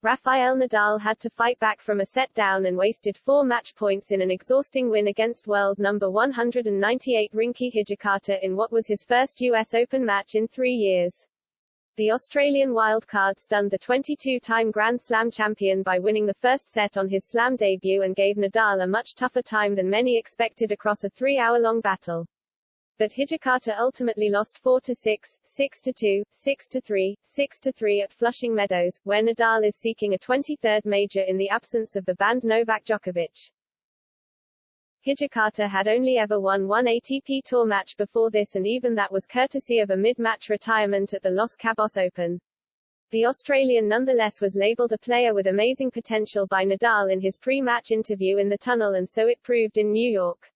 Rafael Nadal had to fight back from a set down and wasted 4 match points in an exhausting win against world number 198 Rinky Hijikata in what was his first US Open match in 3 years. The Australian wildcard stunned the 22-time Grand Slam champion by winning the first set on his Slam debut and gave Nadal a much tougher time than many expected across a 3-hour-long battle. But Hijikata ultimately lost 4-6, 6-2, 6-3, 6-3 at Flushing Meadows, where Nadal is seeking a 23rd major in the absence of the banned Novak Djokovic. Hijikata had only ever won one ATP Tour match before this, and even that was courtesy of a mid-match retirement at the Los Cabos Open. The Australian nonetheless was labelled a player with amazing potential by Nadal in his pre-match interview in the tunnel, and so it proved in New York.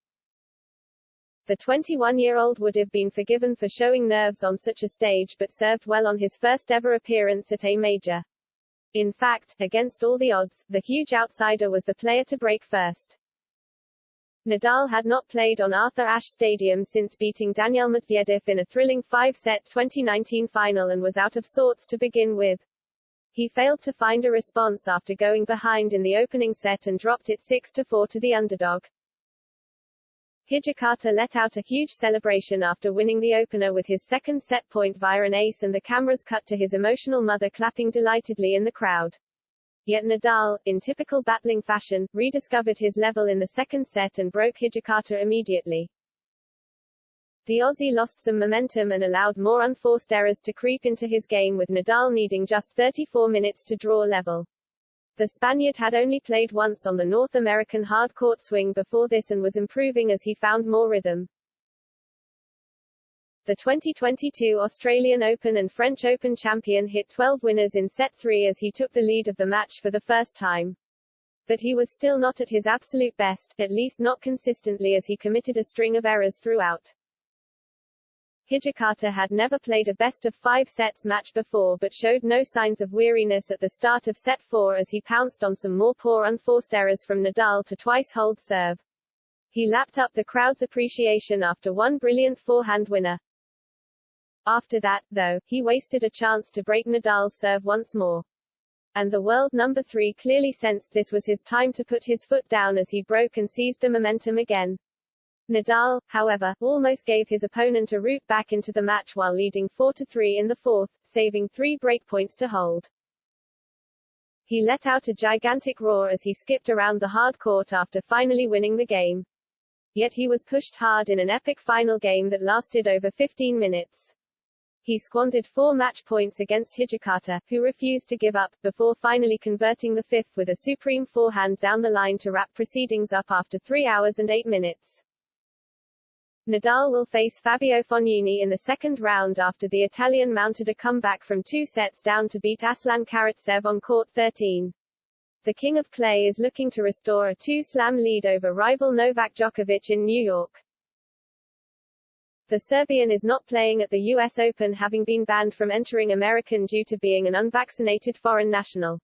The 21-year-old would have been forgiven for showing nerves on such a stage, but served well on his first ever appearance at a major. In fact, against all the odds, the huge outsider was the player to break first. Nadal had not played on Arthur Ashe Stadium since beating Daniil Medvedev in a thrilling 5-set 2019 final, and was out of sorts to begin with. He failed to find a response after going behind in the opening set and dropped it 6-4 to the underdog. Hijikata let out a huge celebration after winning the opener with his second set point via an ace, and the cameras cut to his emotional mother clapping delightedly in the crowd. Yet Nadal, in typical battling fashion, rediscovered his level in the second set and broke Hijikata immediately. The Aussie lost some momentum and allowed more unforced errors to creep into his game, with Nadal needing just 34 minutes to draw level. The Spaniard had only played once on the North American hard-court swing before this and was improving as he found more rhythm. The 2022 Australian Open and French Open champion hit 12 winners in set 3 as he took the lead of the match for the first time. But he was still not at his absolute best, at least not consistently, as he committed a string of errors throughout. Hijikata had never played a best-of-5 sets match before, but showed no signs of weariness at the start of set 4 as he pounced on some more poor unforced errors from Nadal to twice hold serve. He lapped up the crowd's appreciation after one brilliant forehand winner. After that, though, he wasted a chance to break Nadal's serve once more. And the world number 3 clearly sensed this was his time to put his foot down as he broke and seized the momentum again. Nadal, however, almost gave his opponent a route back into the match while leading 4-3 in the fourth, saving 3 breakpoints to hold. He let out a gigantic roar as he skipped around the hard court after finally winning the game. Yet he was pushed hard in an epic final game that lasted over 15 minutes. He squandered 4 match points against Hijikata, who refused to give up, before finally converting the 5th with a supreme forehand down the line to wrap proceedings up after 3 hours and 8 minutes. Nadal will face Fabio Fognini in the second round after the Italian mounted a comeback from 2 sets down to beat Aslan Karatsev on court 13. The King of Clay is looking to restore a 2-slam lead over rival Novak Djokovic in New York. The Serbian is not playing at the US Open, having been banned from entering American due to being an unvaccinated foreign national.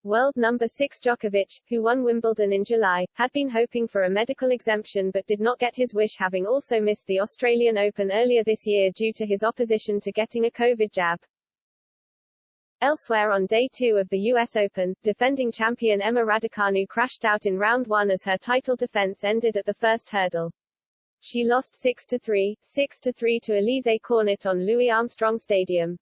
World number 6 Djokovic, who won Wimbledon in July, had been hoping for a medical exemption but did not get his wish, having also missed the Australian Open earlier this year due to his opposition to getting a COVID jab. Elsewhere on day 2 of the US Open, defending champion Emma Raducanu crashed out in round 1 as her title defense ended at the first hurdle. She lost 6-3, 6-3 to Elise Cornet on Louis Armstrong Stadium.